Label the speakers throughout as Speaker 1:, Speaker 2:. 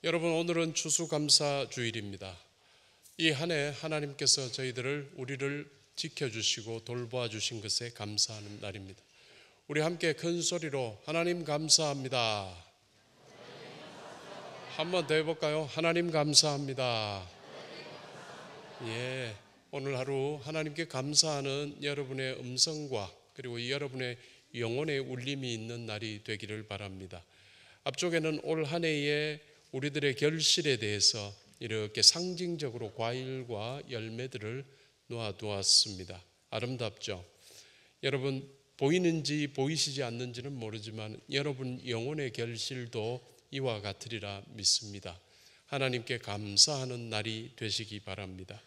Speaker 1: 여러분, 오늘은 추수감사주일입니다. 이 한 해 하나님께서 우리를 지켜주시고 돌보아 주신 것에 감사하는 날입니다. 우리 함께 큰 소리로 하나님 감사합니다. 한번 더 해볼까요? 하나님 감사합니다. 예, 오늘 하루 하나님께 감사하는 여러분의 음성과 그리고 여러분의 영혼의 울림이 있는 날이 되기를 바랍니다. 앞쪽에는 올 한 해의 우리들의 결실에 대해서 이렇게 상징적으로 과일과 열매들을 놓아두었습니다. 아름답죠? 여러분, 보이는지 보이시지 않는지는 모르지만 여러분 영혼의 결실도 이와 같으리라 믿습니다. 하나님께 감사하는 날이 되시기 바랍니다.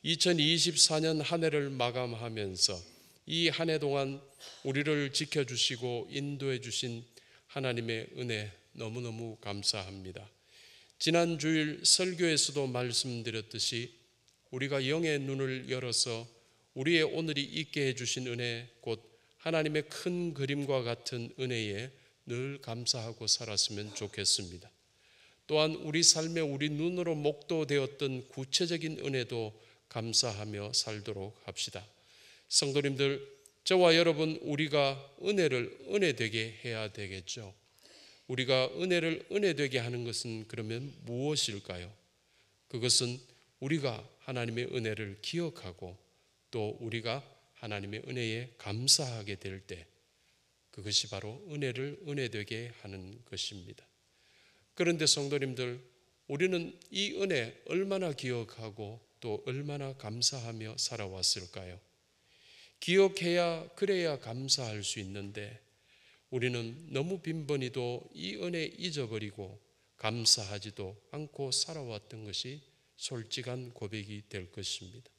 Speaker 1: 2024년 한 해를 마감하면서 이 한 해 동안 우리를 지켜주시고 인도해 주신 하나님의 은혜 너무너무 감사합니다. 지난 주일 설교에서도 말씀드렸듯이 우리가 영의 눈을 열어서 우리의 오늘이 있게 해주신 은혜, 곧 하나님의 큰 그림과 같은 은혜에 늘 감사하고 살았으면 좋겠습니다. 또한 우리 삶에 우리 눈으로 목도되었던 구체적인 은혜도 감사하며 살도록 합시다. 성도님들, 저와 여러분, 우리가 은혜를 은혜되게 해야 되겠죠. 우리가 은혜를 은혜되게 하는 것은 그러면 무엇일까요? 그것은 우리가 하나님의 은혜를 기억하고 또 우리가 하나님의 은혜에 감사하게 될 때, 그것이 바로 은혜를 은혜되게 하는 것입니다. 그런데 성도님들, 우리는 이 은혜 얼마나 기억하고 또 얼마나 감사하며 살아왔을까요? 기억해야 그래야 감사할 수 있는데 우리는 너무 빈번히도 이 은혜 잊어버리고 감사하지도 않고 살아왔던 것이 솔직한 고백이 될 것입니다.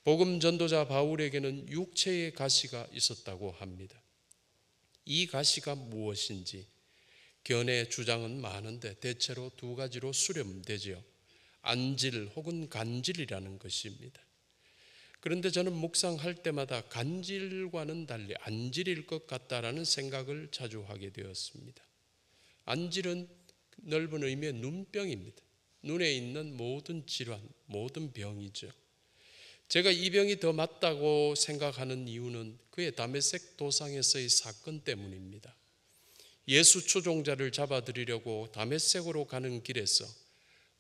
Speaker 1: 복음 전도자 바울에게는 육체의 가시가 있었다고 합니다. 이 가시가 무엇인지 견해 주장은 많은데 대체로 두 가지로 수렴되지요. 안질 혹은 간질이라는 것입니다. 그런데 저는 묵상할 때마다 간질과는 달리 안질일 것 같다라는 생각을 자주 하게 되었습니다. 안질은 넓은 의미의 눈병입니다. 눈에 있는 모든 질환, 모든 병이죠. 제가 이 병이 더 맞다고 생각하는 이유는 그의 다메섹 도상에서의 사건 때문입니다. 예수 추종자를 잡아들이려고 다메섹으로 가는 길에서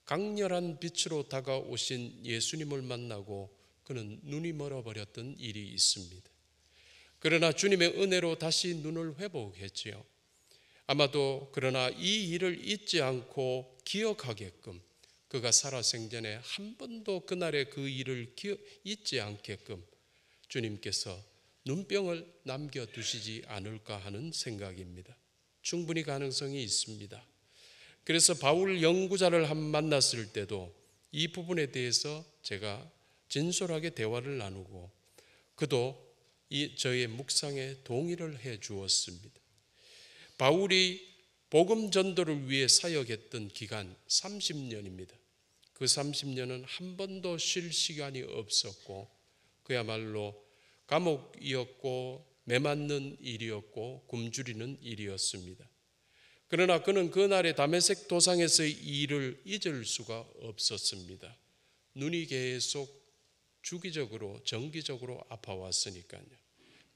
Speaker 1: 강렬한 빛으로 다가오신 예수님을 만나고 그는 눈이 멀어버렸던 일이 있습니다. 그러나 주님의 은혜로 다시 눈을 회복했지요. 아마도 그러나 이 일을 잊지 않고 기억하게끔, 그가 살아생전에 한 번도 그날의 그 일을 잊지 않게끔 주님께서 눈병을 남겨두시지 않을까 하는 생각입니다. 충분히 가능성이 있습니다. 그래서 바울 연구자를 만났을 때도 이 부분에 대해서 제가 진솔하게 대화를 나누고 그도 저의 묵상에 동의를 해 주었습니다. 바울이 복음 전도를 위해 사역했던 기간 30년입니다. 그 30년은 한 번도 쉴 시간이 없었고 그야말로 감옥이었고 매맞는 일이었고 굶주리는 일이었습니다. 그러나 그는 그날의 다메섹 도상에서의 일을 잊을 수가 없었습니다. 눈이 계속 주기적으로 정기적으로 아파왔으니까요.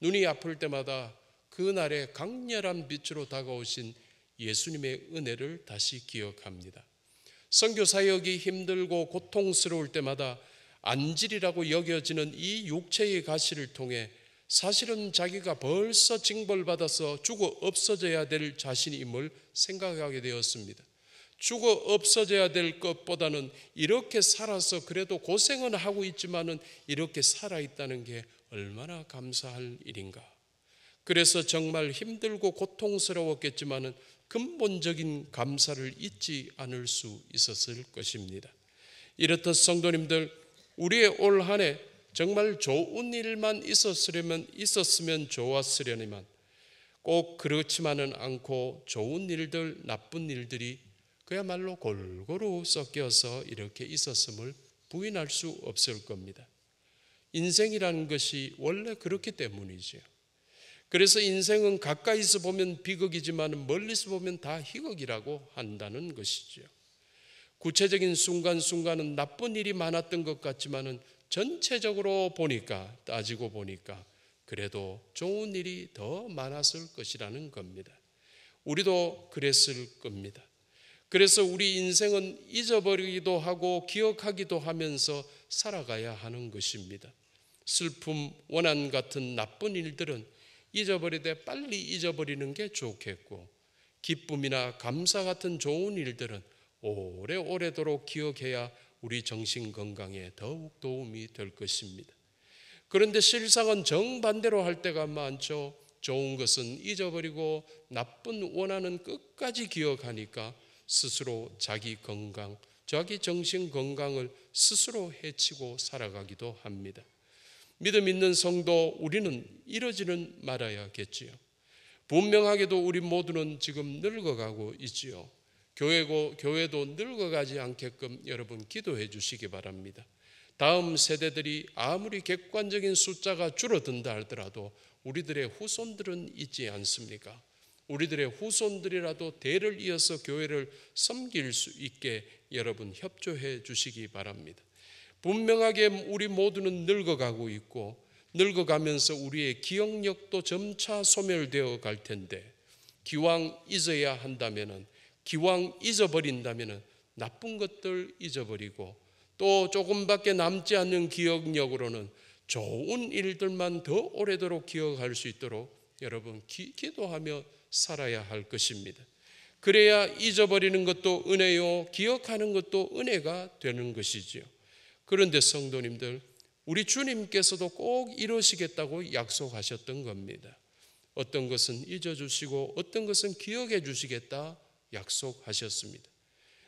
Speaker 1: 눈이 아플 때마다 그날의 강렬한 빛으로 다가오신 예수님의 은혜를 다시 기억합니다. 선교 사역이 힘들고 고통스러울 때마다 안질이라고 여겨지는 이 육체의 가시를 통해 사실은 자기가 벌써 징벌받아서 죽어 없어져야 될 자신임을 생각하게 되었습니다. 죽어 없어져야 될 것보다는 이렇게 살아서 그래도 고생은 하고 있지만은 이렇게 살아있다는 게 얼마나 감사할 일인가. 그래서 정말 힘들고 고통스러웠겠지만은 근본적인 감사를 잊지 않을 수 있었을 것입니다. 이렇듯 성도님들, 우리의 올 한 해 정말 좋은 일만 있었으면 좋았으려니만 꼭 그렇지만은 않고 좋은 일들, 나쁜 일들이 그야말로 골고루 섞여서 이렇게 있었음을 부인할 수 없을 겁니다. 인생이라는 것이 원래 그렇기 때문이죠. 그래서 인생은 가까이서 보면 비극이지만 멀리서 보면 다 희극이라고 한다는 것이죠. 구체적인 순간순간은 나쁜 일이 많았던 것 같지만은 전체적으로 따지고 보니까 그래도 좋은 일이 더 많았을 것이라는 겁니다. 우리도 그랬을 겁니다. 그래서 우리 인생은 잊어버리기도 하고 기억하기도 하면서 살아가야 하는 것입니다. 슬픔, 원한 같은 나쁜 일들은 잊어버리되 빨리 잊어버리는 게 좋겠고, 기쁨이나 감사 같은 좋은 일들은 오래오래도록 기억해야 우리 정신 건강에 더욱 도움이 될 것입니다. 그런데 실상은 정반대로 할 때가 많죠. 좋은 것은 잊어버리고 나쁜 원한은 끝까지 기억하니까 스스로 자기 건강, 자기 정신 건강을 스스로 해치고 살아가기도 합니다. 믿음 있는 성도, 우리는 이러지는 말아야겠지요. 분명하게도 우리 모두는 지금 늙어가고 있지요. 교회도 늙어가지 않게끔 여러분 기도해 주시기 바랍니다. 다음 세대들이 아무리 객관적인 숫자가 줄어든다 하더라도 우리들의 후손들은 있지 않습니까? 우리들의 후손들이라도 대를 이어서 교회를 섬길 수 있게 여러분 협조해 주시기 바랍니다. 분명하게 우리 모두는 늙어가고 있고, 늙어가면서 우리의 기억력도 점차 소멸되어 갈 텐데, 기왕 잊어야 한다면은, 기왕 잊어버린다면은 나쁜 것들 잊어버리고, 또 조금밖에 남지 않는 기억력으로는 좋은 일들만 더 오래도록 기억할 수 있도록 여러분 기도하며 살아야 할 것입니다. 그래야 잊어버리는 것도 은혜요, 기억하는 것도 은혜가 되는 것이지요. 그런데 성도님들, 우리 주님께서도 꼭 이루시겠다고 약속하셨던 겁니다. 어떤 것은 잊어주시고 어떤 것은 기억해 주시겠다 약속하셨습니다.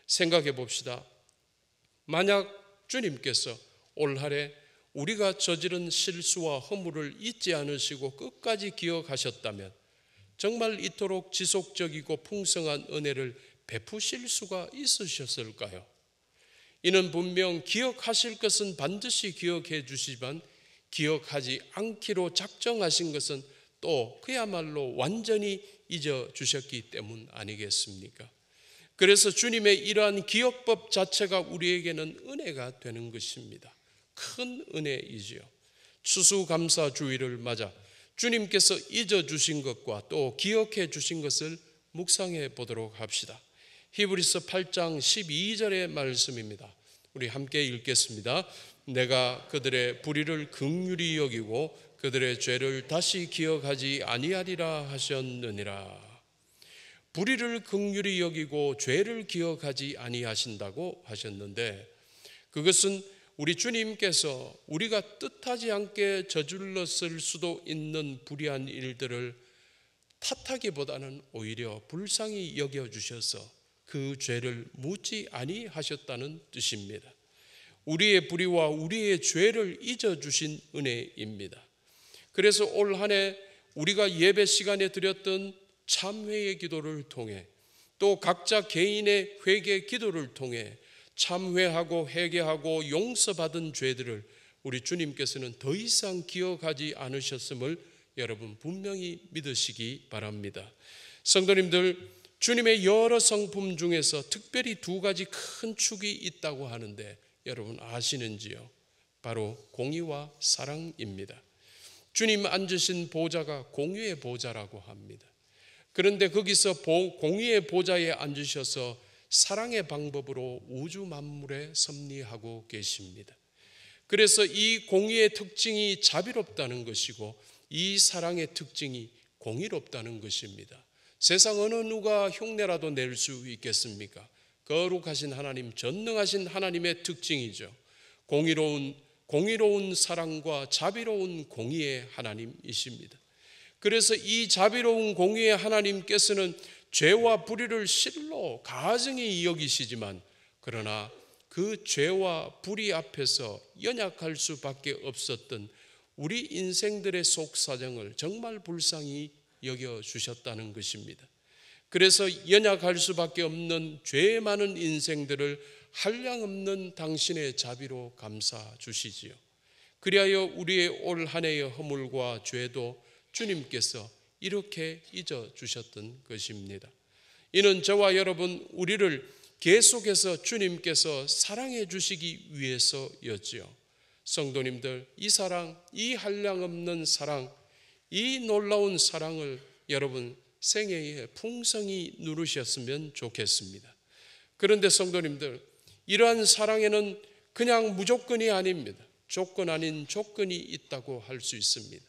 Speaker 1: 생각해 봅시다. 만약 주님께서 올 한해 우리가 저지른 실수와 허물을 잊지 않으시고 끝까지 기억하셨다면 정말 이토록 지속적이고 풍성한 은혜를 베푸실 수가 있으셨을까요? 이는 분명 기억하실 것은 반드시 기억해 주시지만 기억하지 않기로 작정하신 것은 또 그야말로 완전히 잊어주셨기 때문 아니겠습니까? 그래서 주님의 이러한 기억법 자체가 우리에게는 은혜가 되는 것입니다. 큰 은혜이지요. 추수감사주의를 맞아 주님께서 잊어주신 것과 또 기억해 주신 것을 묵상해 보도록 합시다. 히브리서 8장 12절의 말씀입니다. 우리 함께 읽겠습니다. 내가 그들의 불의를 긍휼히 여기고 그들의 죄를 다시 기억하지 아니하리라 하셨느니라. 불의를 긍휼히 여기고 죄를 기억하지 아니하신다고 하셨는데, 그것은 우리 주님께서 우리가 뜻하지 않게 저질렀을 수도 있는 불의한 일들을 탓하기보다는 오히려 불쌍히 여겨주셔서 그 죄를 묻지 아니하셨다는 뜻입니다. 우리의 불의와 우리의 죄를 잊어주신 은혜입니다. 그래서 올 한 해 우리가 예배 시간에 드렸던 참회의 기도를 통해, 또 각자 개인의 회개 기도를 통해 참회하고 회개하고 용서받은 죄들을 우리 주님께서는 더 이상 기억하지 않으셨음을 여러분 분명히 믿으시기 바랍니다. 성도님들, 주님의 여러 성품 중에서 특별히 두 가지 큰 축이 있다고 하는데 여러분 아시는지요? 바로 공의와 사랑입니다. 주님 앉으신 보좌가 공의의 보좌라고 합니다. 그런데 거기서 공의의 보좌에 앉으셔서 사랑의 방법으로 우주 만물에 섭리하고 계십니다. 그래서 이 공의의 특징이 자비롭다는 것이고 이 사랑의 특징이 공의롭다는 것입니다. 세상 어느 누가 흉내라도 낼 수 있겠습니까? 거룩하신 하나님, 전능하신 하나님의 특징이죠. 공의로운 사랑과 자비로운 공의의 하나님이십니다. 그래서 이 자비로운 공의의 하나님께서는 죄와 불의를 실로 가증히 여기시지만, 그러나 그 죄와 불의 앞에서 연약할 수밖에 없었던 우리 인생들의 속사정을 정말 불쌍히 여겨주셨다는 것입니다. 그래서 연약할 수밖에 없는 죄 많은 인생들을 한량없는 당신의 자비로 감싸 주시지요. 그리하여 우리의 올 한 해의 허물과 죄도 주님께서 이렇게 잊어주셨던 것입니다. 이는 저와 여러분, 우리를 계속해서 주님께서 사랑해 주시기 위해서였지요. 성도님들, 이 사랑, 이 한량없는 사랑, 이 놀라운 사랑을 여러분 생애에 풍성히 누르셨으면 좋겠습니다. 그런데 성도님들, 이러한 사랑에는 그냥 무조건이 아닙니다. 조건 아닌 조건이 있다고 할 수 있습니다.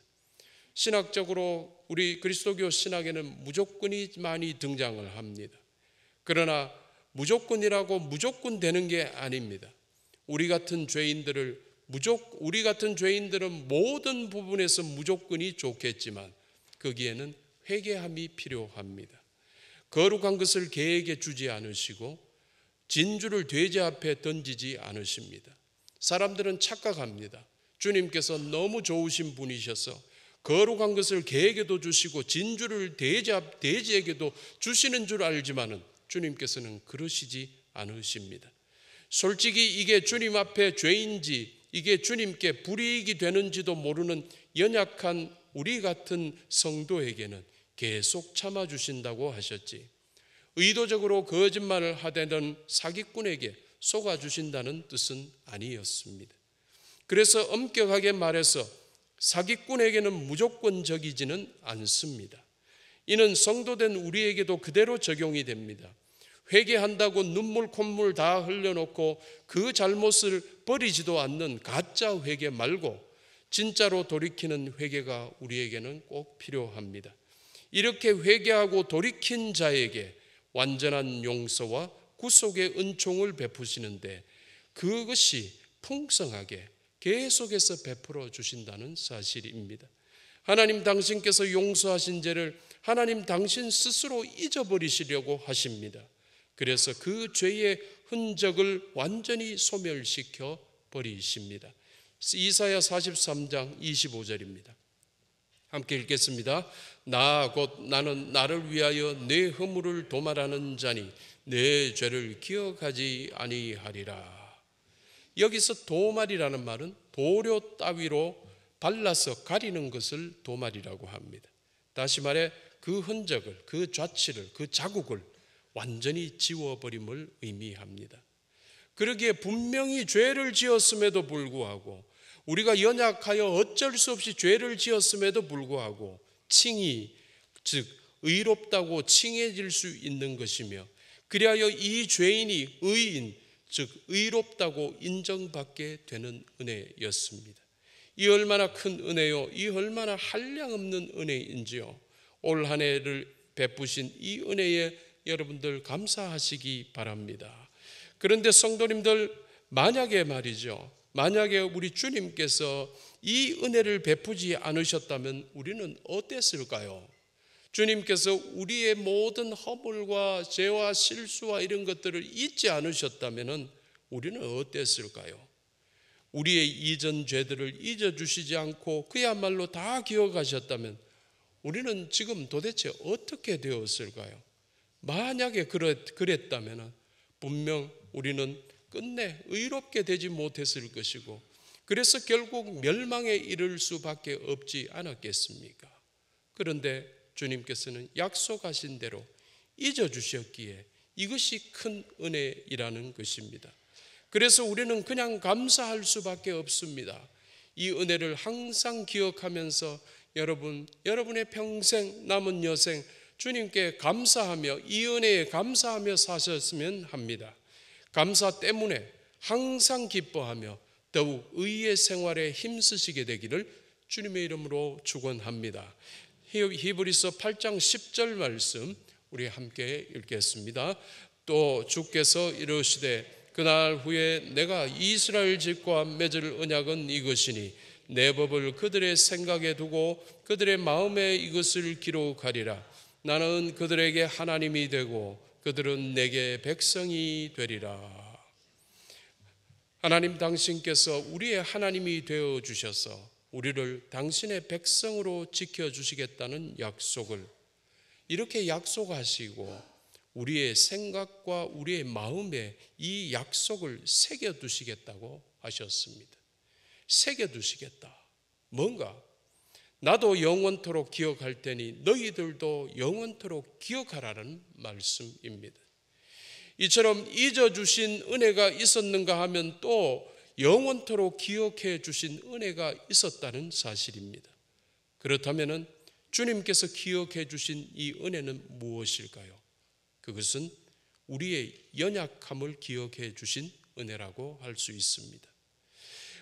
Speaker 1: 신학적으로 우리 그리스도교 신학에는 무조건이 많이 등장을 합니다. 그러나 무조건이라고 무조건 되는 게 아닙니다. 우리 같은 죄인들은 모든 부분에서 무조건이 좋겠지만 거기에는 회개함이 필요합니다. 거룩한 것을 개에게 주지 않으시고 진주를 돼지 앞에 던지지 않으십니다. 사람들은 착각합니다. 주님께서 너무 좋으신 분이셔서 거룩한 것을 개에게도 주시고 진주를 돼지에게도 주시는 줄 알지만은 주님께서는 그러시지 않으십니다. 솔직히 이게 주님 앞에 죄인지 이게 주님께 불이익이 되는지도 모르는 연약한 우리 같은 성도에게는 계속 참아주신다고 하셨지, 의도적으로 거짓말을 하려는 사기꾼에게 속아주신다는 뜻은 아니었습니다. 그래서 엄격하게 말해서 사기꾼에게는 무조건적이지는 않습니다. 이는 성도된 우리에게도 그대로 적용이 됩니다. 회개한다고 눈물 콧물 다 흘려놓고 그 잘못을 버리지도 않는 가짜 회개 말고 진짜로 돌이키는 회개가 우리에게는 꼭 필요합니다. 이렇게 회개하고 돌이킨 자에게 완전한 용서와 구속의 은총을 베푸시는데 그것이 풍성하게 계속해서 베풀어 주신다는 사실입니다. 하나님 당신께서 용서하신 죄를 하나님 당신 스스로 잊어버리시려고 하십니다. 그래서 그 죄의 흔적을 완전히 소멸시켜 버리십니다. 이사야 43장 25절입니다. 함께 읽겠습니다. 나는 나를 위하여 내 허물을 도말하는 자니 내 죄를 기억하지 아니하리라. 여기서 도말이라는 말은 도료 따위로 발라서 가리는 것을 도말이라고 합니다. 다시 말해 그 흔적을, 그 좌치를, 그 자국을 완전히 지워버림을 의미합니다. 그러기에 분명히 죄를 지었음에도 불구하고 우리가 연약하여 어쩔 수 없이 죄를 지었음에도 불구하고 칭의, 즉 의롭다고 칭해질 수 있는 것이며 그리하여 이 죄인이 의인, 즉 의롭다고 인정받게 되는 은혜였습니다. 이 얼마나 큰 은혜요, 이 얼마나 한량없는 은혜인지요. 올 한 해를 베푸신 이 은혜에 여러분들 감사하시기 바랍니다. 그런데 성도님들, 만약에 말이죠, 만약에 우리 주님께서 이 은혜를 베푸지 않으셨다면 우리는 어땠을까요? 주님께서 우리의 모든 허물과 죄와 실수와 이런 것들을 잊지 않으셨다면 우리는 어땠을까요? 우리의 이전 죄들을 잊어주시지 않고 그야말로 다 기억하셨다면 우리는 지금 도대체 어떻게 되었을까요? 만약에 그랬다면 분명 우리는 끝내 의롭게 되지 못했을 것이고 그래서 결국 멸망에 이를 수밖에 없지 않았겠습니까? 그런데 주님께서는 약속하신 대로 잊어주셨기에 이것이 큰 은혜이라는 것입니다. 그래서 우리는 그냥 감사할 수밖에 없습니다. 이 은혜를 항상 기억하면서 여러분의 평생 남은 여생 주님께 감사하며 이 은혜에 감사하며 사셨으면 합니다. 감사 때문에 항상 기뻐하며 더욱 의의 생활에 힘쓰시게 되기를 주님의 이름으로 축원합니다. 히브리서 8장 10절 말씀 우리 함께 읽겠습니다. 또 주께서 이르시되 그날 후에 내가 이스라엘 집과 맺을 언약은 이것이니 내 법을 그들의 생각에 두고 그들의 마음에 이것을 기록하리라. 나는 그들에게 하나님이 되고 그들은 내게 백성이 되리라. 하나님 당신께서 우리의 하나님이 되어 주셔서 우리를 당신의 백성으로 지켜주시겠다는 약속을 이렇게 약속하시고 우리의 생각과 우리의 마음에 이 약속을 새겨두시겠다고 하셨습니다. 새겨두시겠다. 뭔가 나도 영원토록 기억할 테니 너희들도 영원토록 기억하라는 말씀입니다. 이처럼 잊어주신 은혜가 있었는가 하면 또 영원토록 기억해 주신 은혜가 있었다는 사실입니다. 그렇다면 주님께서 기억해 주신 이 은혜는 무엇일까요? 그것은 우리의 연약함을 기억해 주신 은혜라고 할 수 있습니다.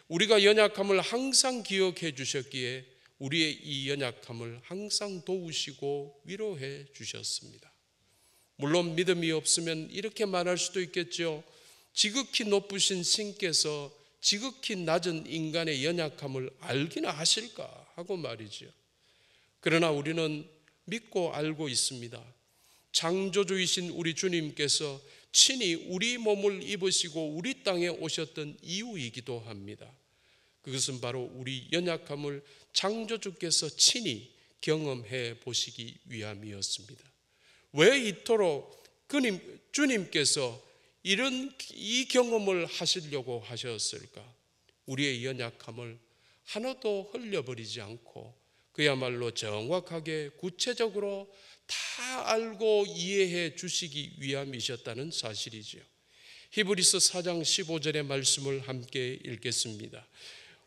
Speaker 1: 우리가 연약함을 항상 기억해 주셨기에 우리의 이 연약함을 항상 도우시고 위로해 주셨습니다. 물론 믿음이 없으면 이렇게 말할 수도 있겠죠. 지극히 높으신 신께서 지극히 낮은 인간의 연약함을 알기나 하실까 하고 말이죠. 그러나 우리는 믿고 알고 있습니다. 창조주이신 우리 주님께서 친히 우리 몸을 입으시고 우리 땅에 오셨던 이유이기도 합니다. 그것은 바로 우리 연약함을 창조주께서 친히 경험해 보시기 위함이었습니다. 왜 이토록 주님께서 이 경험을 하시려고 하셨을까? 우리의 연약함을 하나도 흘려버리지 않고 그야말로 정확하게 구체적으로 다 알고 이해해 주시기 위함이셨다는 사실이지요. 히브리서 4장 15절의 말씀을 함께 읽겠습니다.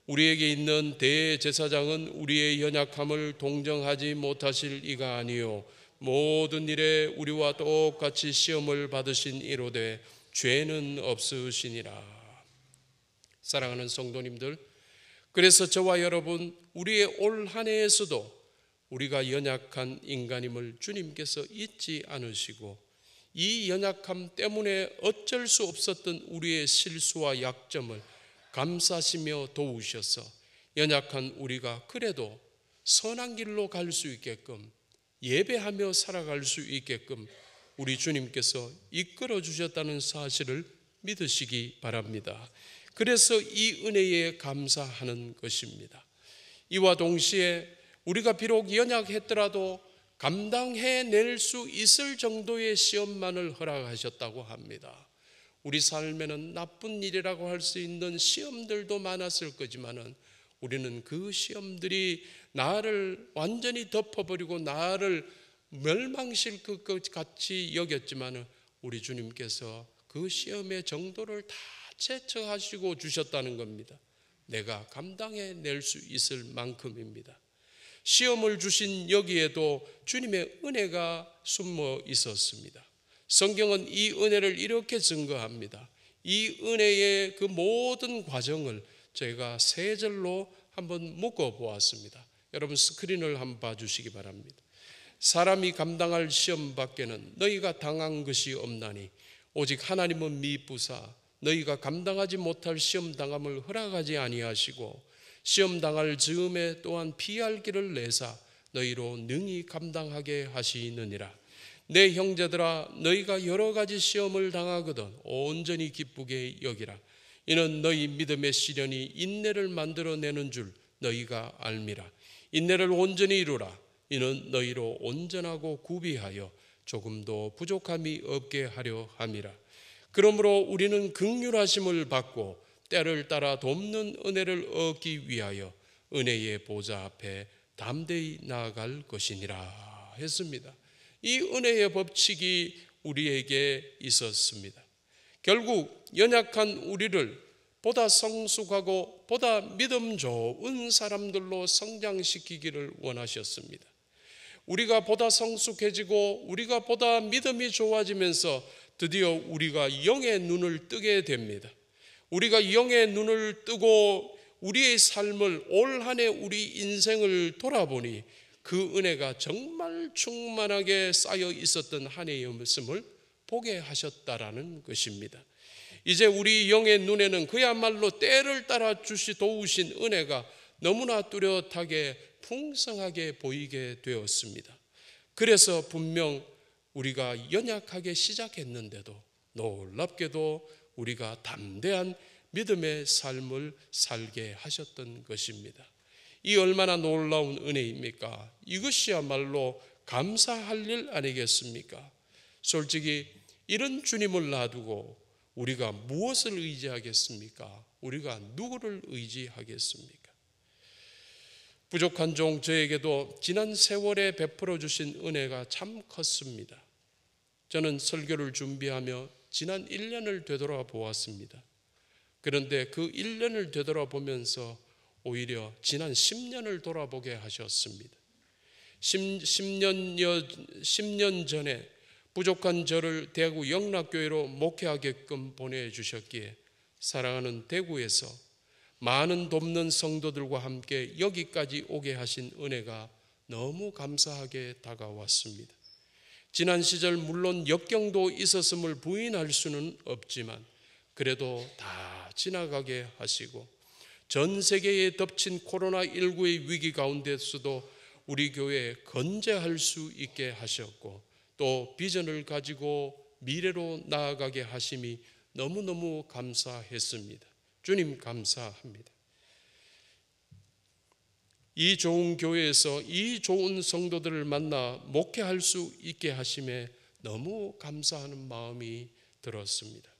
Speaker 1: 우리에게 있는 대제사장은 우리의 연약함을 동정하지 못하실 이가 아니요 모든 일에 우리와 똑같이 시험을 받으신 이로되 죄는 없으시니라. 사랑하는 성도님들, 그래서 저와 여러분 우리의 올 한 해에서도 우리가 연약한 인간임을 주님께서 잊지 않으시고 이 연약함 때문에 어쩔 수 없었던 우리의 실수와 약점을 감싸시며 도우셔서 연약한 우리가 그래도 선한 길로 갈 수 있게끔 예배하며 살아갈 수 있게끔 우리 주님께서 이끌어 주셨다는 사실을 믿으시기 바랍니다. 그래서 이 은혜에 감사하는 것입니다. 이와 동시에 우리가 비록 연약했더라도 감당해낼 수 있을 정도의 시험만을 허락하셨다고 합니다. 우리 삶에는 나쁜 일이라고 할 수 있는 시험들도 많았을 거지만은 우리는 그 시험들이 나를 완전히 덮어버리고 나를 멸망시킬 것 같이 여겼지만은 우리 주님께서 그 시험의 정도를 다 체처하시고 주셨다는 겁니다. 내가 감당해낼 수 있을 만큼입니다. 시험을 주신 여기에도 주님의 은혜가 숨어 있었습니다. 성경은 이 은혜를 이렇게 증거합니다. 이 은혜의 그 모든 과정을 저희가 세 절로 한번 묶어 보았습니다. 여러분 스크린을 한번 봐주시기 바랍니다. 사람이 감당할 시험 밖에는 너희가 당한 것이 없나니 오직 하나님은 미쁘사 너희가 감당하지 못할 시험 당함을 허락하지 아니하시고 시험 당할 즈음에 또한 피할 길을 내사 너희로 능히 감당하게 하시느니라. 내 형제들아 너희가 여러 가지 시험을 당하거든 온전히 기쁘게 여기라. 이는 너희 믿음의 시련이 인내를 만들어내는 줄 너희가 알미라. 인내를 온전히 이루라. 이는 너희로 온전하고 구비하여 조금도 부족함이 없게 하려 함이라. 그러므로 우리는 긍휼하심을 받고 때를 따라 돕는 은혜를 얻기 위하여 은혜의 보좌 앞에 담대히 나아갈 것이니라 했습니다. 이 은혜의 법칙이 우리에게 있었습니다. 결국 연약한 우리를 보다 성숙하고 보다 믿음 좋은 사람들로 성장시키기를 원하셨습니다. 우리가 보다 성숙해지고 우리가 보다 믿음이 좋아지면서 드디어 우리가 영의 눈을 뜨게 됩니다. 우리가 영의 눈을 뜨고 우리의 삶을 올 한 해 우리 인생을 돌아보니 그 은혜가 정말 충만하게 쌓여 있었던 한 해였음을 보게 하셨다라는 것입니다. 이제 우리 영의 눈에는 그야말로 때를 따라 도우신 은혜가 너무나 뚜렷하게 풍성하게 보이게 되었습니다. 그래서 분명 우리가 연약하게 시작했는데도 놀랍게도 우리가 담대한 믿음의 삶을 살게 하셨던 것입니다. 이 얼마나 놀라운 은혜입니까? 이것이야말로 감사할 일 아니겠습니까? 솔직히 이런 주님을 놔두고 우리가 무엇을 의지하겠습니까? 우리가 누구를 의지하겠습니까? 부족한 종 저에게도 지난 세월에 베풀어 주신 은혜가 참 컸습니다. 저는 설교를 준비하며 지난 1년을 되돌아보았습니다. 그런데 그 1년을 되돌아보면서 오히려 지난 10년을 돌아보게 하셨습니다. 10년 전에 부족한 저를 대구 영락교회로 목회하게끔 보내주셨기에 사랑하는 대구에서 많은 돕는 성도들과 함께 여기까지 오게 하신 은혜가 너무 감사하게 다가왔습니다. 지난 시절 물론 역경도 있었음을 부인할 수는 없지만 그래도 다 지나가게 하시고 전 세계에 덮친 코로나19의 위기 가운데서도 우리 교회에 건재할 수 있게 하셨고 또 비전을 가지고 미래로 나아가게 하심이 너무너무 감사했습니다. 주님 감사합니다. 이 좋은 교회에서 이 좋은 성도들을 만나 목회할 수 있게 하심에 너무 감사하는 마음이 들었습니다.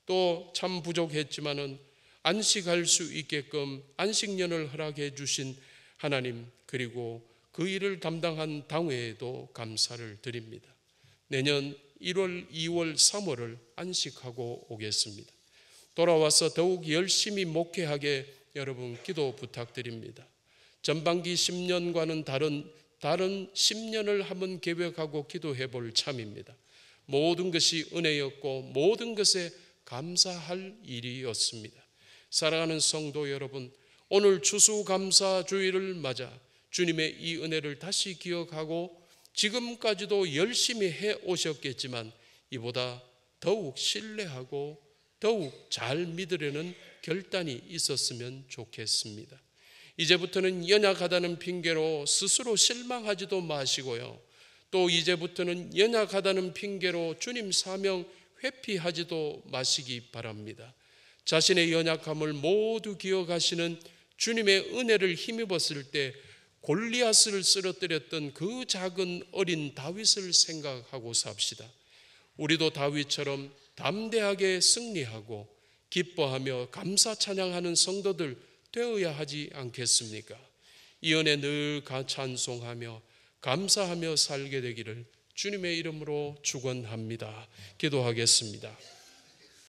Speaker 1: 또 참 부족했지만은 안식할 수 있게끔 안식년을 허락해 주신 하나님, 그리고 그 일을 담당한 당회에도 감사를 드립니다. 내년 1월, 2월, 3월을 안식하고 오겠습니다. 돌아와서 더욱 열심히 목회하게 여러분 기도 부탁드립니다. 전반기 10년과는 다른 10년을 한번 계획하고 기도해 볼 참입니다. 모든 것이 은혜였고 모든 것에 감사할 일이었습니다. 사랑하는 성도 여러분, 오늘 추수감사주일을 맞아 주님의 이 은혜를 다시 기억하고 지금까지도 열심히 해 오셨겠지만 이보다 더욱 신뢰하고 더욱 잘 믿으려는 결단이 있었으면 좋겠습니다. 이제부터는 연약하다는 핑계로 스스로 실망하지도 마시고요. 또 이제부터는 연약하다는 핑계로 주님 사명 회피하지도 마시기 바랍니다. 자신의 연약함을 모두 기억하시는 주님의 은혜를 힘입었을 때 골리앗을 쓰러뜨렸던 그 작은 어린 다윗을 생각하고 삽시다. 우리도 다윗처럼 담대하게 승리하고 기뻐하며 감사 찬양하는 성도들 되어야 하지 않겠습니까? 이 은혜 늘 찬송하며 감사하며 살게 되기를 주님의 이름으로 축원합니다. 기도하겠습니다.